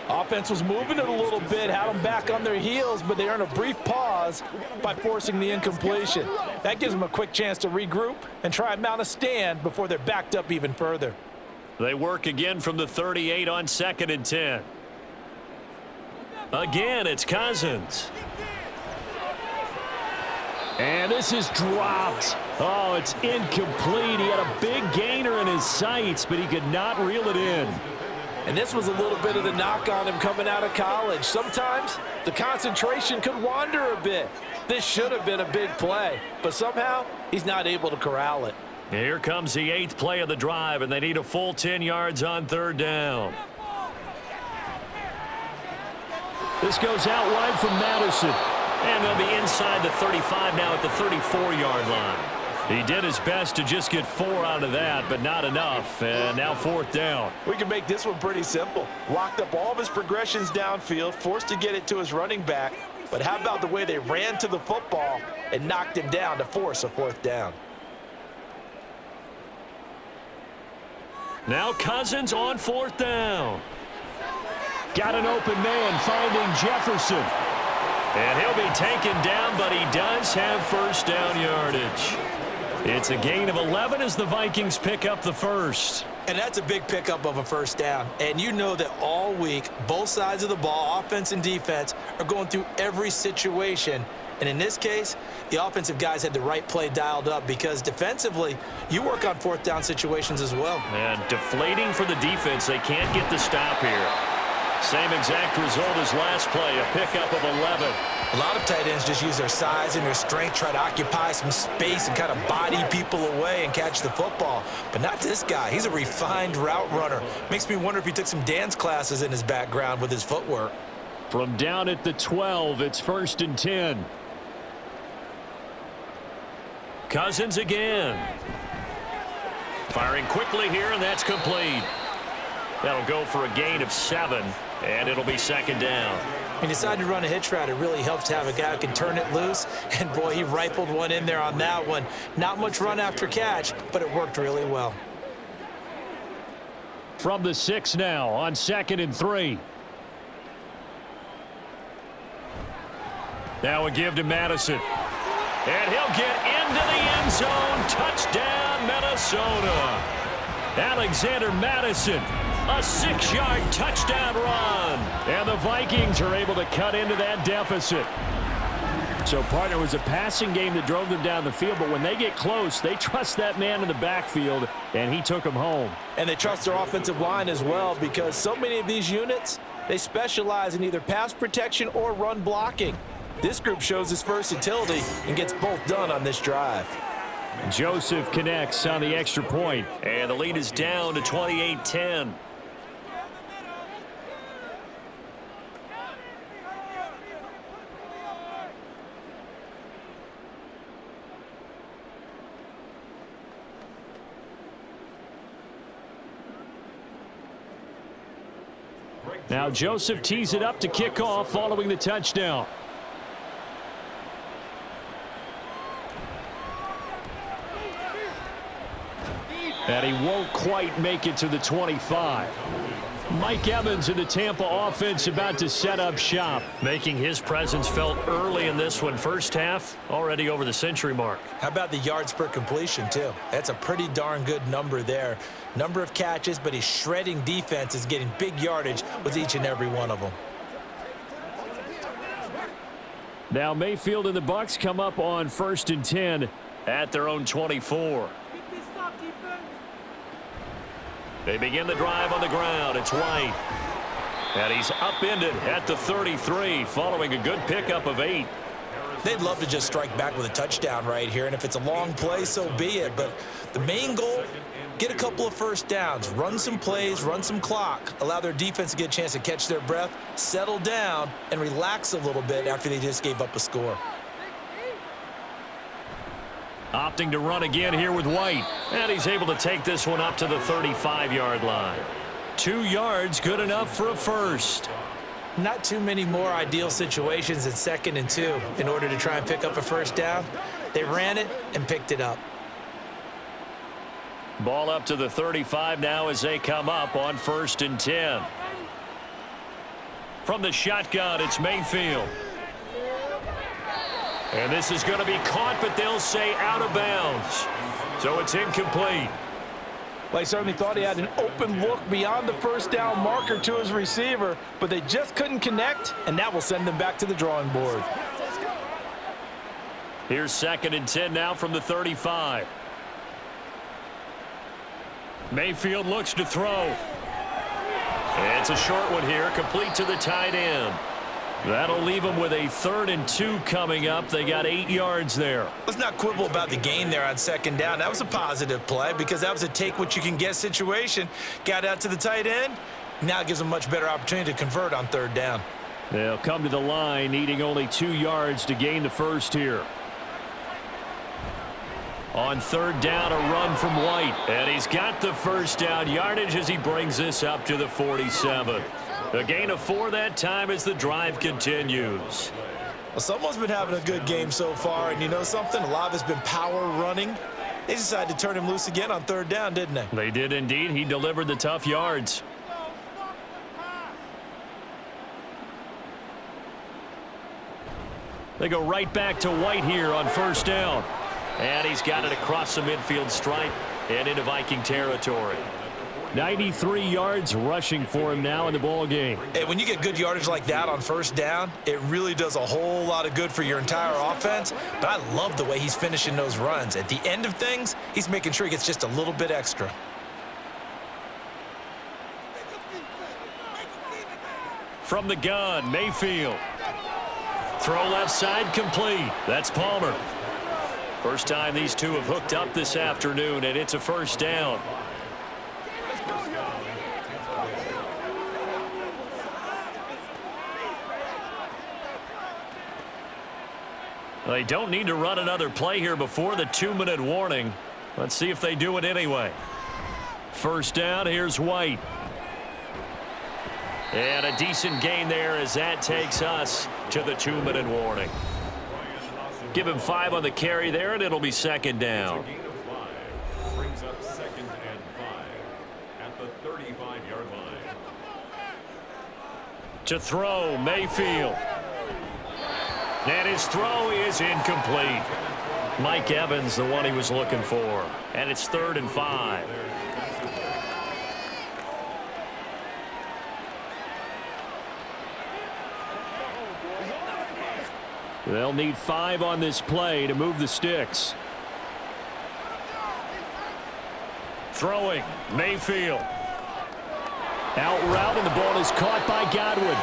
C: Offense was moving it a little bit, had them back on their heels, but they earned a brief pause by forcing the incompletion. That gives them a quick chance to regroup and try and mount a stand before they're backed up even further.
B: They work again from the 38 on 2nd and 10. Again, it's Cousins.
E: And this is dropped. Oh, it's incomplete. He had a big gainer in his sights, but he could not reel it in.
C: And this was a little bit of the knock on him coming out of college. Sometimes the concentration could wander a bit. This should have been a big play, but somehow he's not able to corral it.
B: Here comes the 8th play of the drive, and they need a full 10 yards on 3rd down.
E: This goes out wide from Madison.
B: And they'll be inside the 35 now at the 34-yard line. He did his best to just get 4 out of that, but not enough. And now 4th down.
C: We can make this one pretty simple. Locked up all of his progressions downfield, forced to get it to his running back. But how about the way they ran to the football and knocked him down to force a 4th down?
B: Now Cousins on 4th down.
E: Got an open man finding Jefferson.
B: And he'll be taken down, but he does have first down yardage. It's a gain of 11 as the Vikings pick up the first.
D: And that's a big pickup of a first down. And you know that all week, both sides of the ball, offense and defense, are going through every situation. And in this case, the offensive guys had the right play dialed up because defensively, you work on 4th down situations as well.
B: And deflating for the defense. They can't get the stop here. Same exact result as last play, a pickup of 11.
D: A lot of tight ends just use their size and their strength, try to occupy some space and kind of body people away and catch the football. But not this guy. He's a refined route runner. Makes me wonder if he took some dance classes in his background with his footwork.
E: From down at the 12, it's 1st and 10.
B: Cousins again. Firing quickly here, and that's complete. That'll go for a gain of 7, and it'll be 2nd down.
D: He decided to run a hitch route. It really helps to have a guy who can turn it loose. And, boy, he rifled one in there on that one. Not much run after catch, but it worked really well.
E: From the 6 now on 2nd and 3.
B: Now a give to Madison. And he'll get into the end zone. Touchdown, Minnesota. Alexander Madison. A 6-yard touchdown run.
E: And the Vikings are able to cut into that deficit. So, partner, was a passing game that drove them down the field, but when they get close, they trust that man in the backfield, and he took them home.
C: And they trust their offensive line as well, because so many of these units, they specialize in either pass protection or run blocking. This group shows its versatility and gets both done on this drive.
E: Joseph connects on the extra point.
B: And the lead is down to 28-10.
E: Now Joseph tees it up to kick off following the touchdown. And he won't quite make it to the 25. Mike Evans in the Tampa offense about to set up shop.
B: Making his presence felt early in this one. First half, already over the century mark.
D: How about the yards per completion, too? That's a pretty darn good number there. Number of catches, but he's shredding defenses, getting big yardage with each and every one of them.
E: Now Mayfield and the Bucs come up on 1st and 10
B: at their own 24. They begin the drive on the ground. It's White. And he's upended at the 33 following a good pickup of 8.
D: They'd love to just strike back with a touchdown right here, and if it's a long play, so be it. But the main goal, get a couple of first downs, run some plays, run some clock, allow their defense to get a chance to catch their breath, settle down, and relax a little bit after they just gave up a score.
B: Opting to run again here with White. And he's able to take this one up to the 35-yard line. 2 yards, good enough for a first.
D: Not too many more ideal situations in 2nd and 2 in order to try and pick up a first down. They ran it and picked it up.
B: Ball up to the 35 now as they come up on 1st and 10. From the shotgun, it's Mayfield. And this is going to be caught, but they'll say out of bounds. So it's incomplete.
C: Well, he certainly thought he had an open look beyond the first down marker to his receiver, but they just couldn't connect, and that will send them back to the drawing board.
B: Here's 2nd and 10 now from the 35. Mayfield looks to throw. And it's a short one here, complete to the tight end. That'll leave them with a 3rd and 2 coming up. They got 8 yards there.
D: Let's not quibble about the gain there on 2nd down. That was a positive play because that was a take-what-you-can-get situation. Got out to the tight end. Now it gives them a much better opportunity to convert on 3rd down.
E: They'll come to the line needing only 2 yards to gain the first here.
B: On 3rd down, a run from White. And he's got the first down yardage as he brings this up to the 47. A gain of 4 that time as the drive continues.
D: Well, someone's been having a good game so far, and you know something? A lot of it's been power running. They decided to turn him loose again on 3rd down, didn't they?
B: They did indeed. He delivered the tough yards. They go right back to White here on 1st down. And he's got it across the midfield stripe and into Viking territory.
E: 93 yards rushing for him now in the ball game.
D: Hey, when you get good yardage like that on 1st down, it really does a whole lot of good for your entire offense. But I love the way he's finishing those runs. At the end of things, he's making sure he gets just a little bit extra.
B: From the gun, Mayfield. Throw left side complete. That's Palmer. First time these two have hooked up this afternoon, and it's a 1st down. They don't need to run another play here before the 2-minute warning. Let's see if they do it anyway. 1st down, here's White. And a decent gain there as that takes us to the 2-minute warning. Give him 5 on the carry there, and it'll be 2nd down.
G: Brings up 2nd and 5 at the 35-yard line.
B: To throw, Mayfield. And his throw is incomplete. Mike Evans, the one he was looking for. And it's 3rd and 5.
E: They'll need 5 on this play to move the sticks. Throwing, Mayfield. Out route, and the ball is caught by Godwin.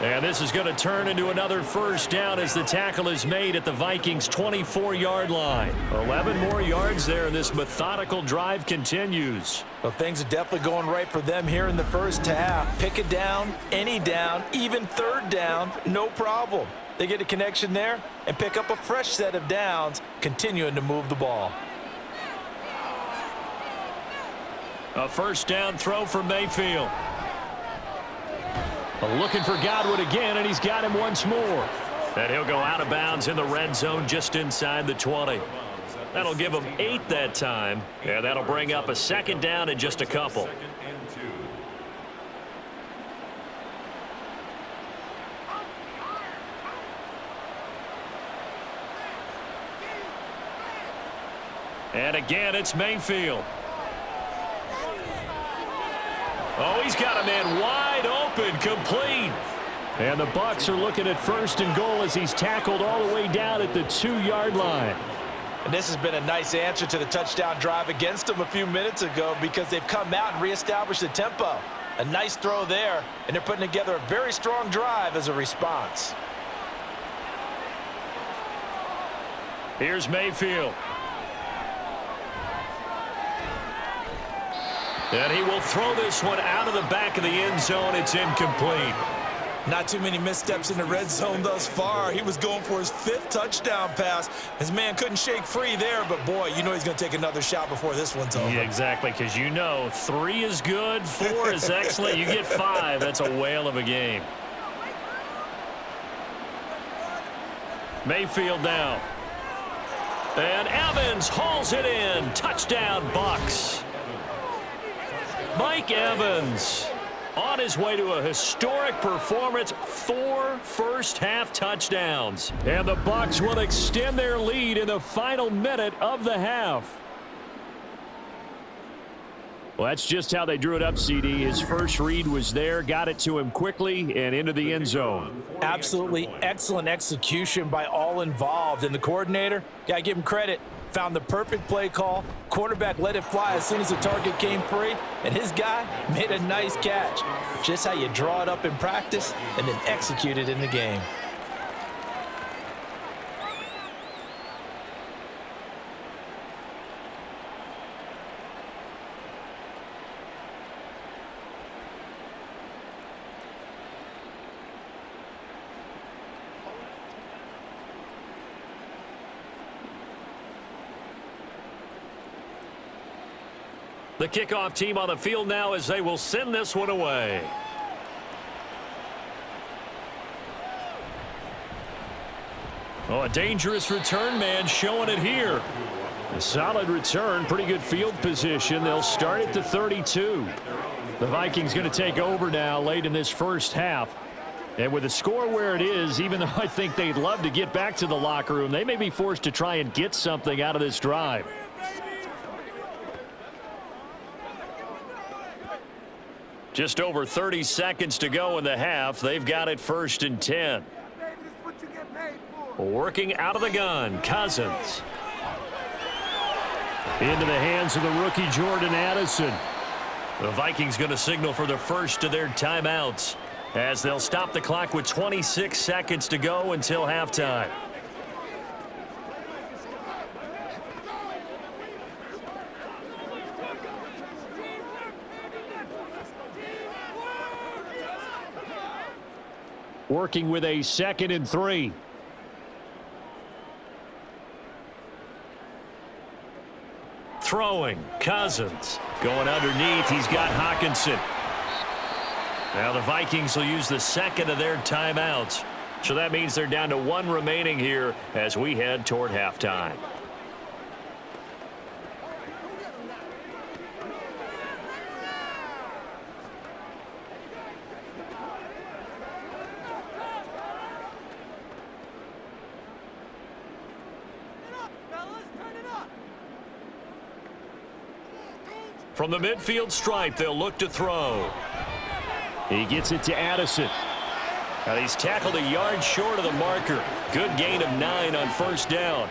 E: And this is going to turn into another first down as the tackle is made at the Vikings' 24-yard line. 11 more yards there, and this methodical drive continues.
C: Well, things are definitely going right for them here in the first half. Pick a down, any down, even third down, no problem. They get a connection there and pick up a fresh set of downs, continuing to move the ball.
B: A first down throw for Mayfield. Looking for Godwin again, and he's got him once more. And he'll go out of bounds in the red zone just inside the 20. That'll give him 8 that time, and that'll bring up a second down in just a couple. And again, it's Mayfield. Oh, he's got a man wide open, complete.
E: And the Bucs are looking at first and goal as he's tackled all the way down at the 2-yard line.
C: And this has been a nice answer to the touchdown drive against them a few minutes ago because they've come out and reestablished the tempo. A nice throw there, and they're putting together a very strong drive as a response.
B: Here's Mayfield. And he will throw this one out of the back of the end zone. It's incomplete.
D: Not too many missteps in the red zone thus far. He was going for his 5th touchdown pass. His man couldn't shake free there, but boy, you know he's going to take another shot before this one's over.
B: Yeah, exactly, because you know 3 is good, 4 is excellent. You get 5, that's a whale of a game. Mayfield now. And Evans hauls it in. Touchdown, Bucs. Mike Evans on his way to a historic performance, 4 first-half touchdowns. And the Bucs will extend their lead in the final minute of the half.
E: Well, that's just how they drew it up, CD. His first read was there, got it to him quickly, and into the end zone.
C: Absolutely excellent execution by all involved. And the coordinator, got to give him credit, found the perfect play call. Quarterback let it fly as soon as the target came free, and his guy made a nice catch. Just how you draw it up in practice and then execute it in the game.
B: The kickoff team on the field now as they will send this one away. Oh, a dangerous return man showing it here. A solid return, pretty good field position. They'll start at the 32. The Vikings going to take over now late in this first half. And with the score where it is, even though I think they'd love to get back to the locker room, they may be forced to try and get something out of this drive. Just over 30 seconds to go in the half. They've got it 1st and 10. Working out of the gun, Cousins.
E: Into the hands of the rookie Jordan Addison.
B: The Vikings going to signal for the first of their timeouts as they'll stop the clock with 26 seconds to go until halftime.
E: Working with a 2nd and 3.
B: Throwing, Cousins. Going underneath, he's got Hockenson. Now the Vikings will use the 2nd of their timeouts. So that means they're down to 1 remaining here as we head toward halftime. From the midfield stripe, they'll look to throw.
E: He gets it to Addison.
B: Now he's tackled a yard short of the marker. Good gain of 9 on first down.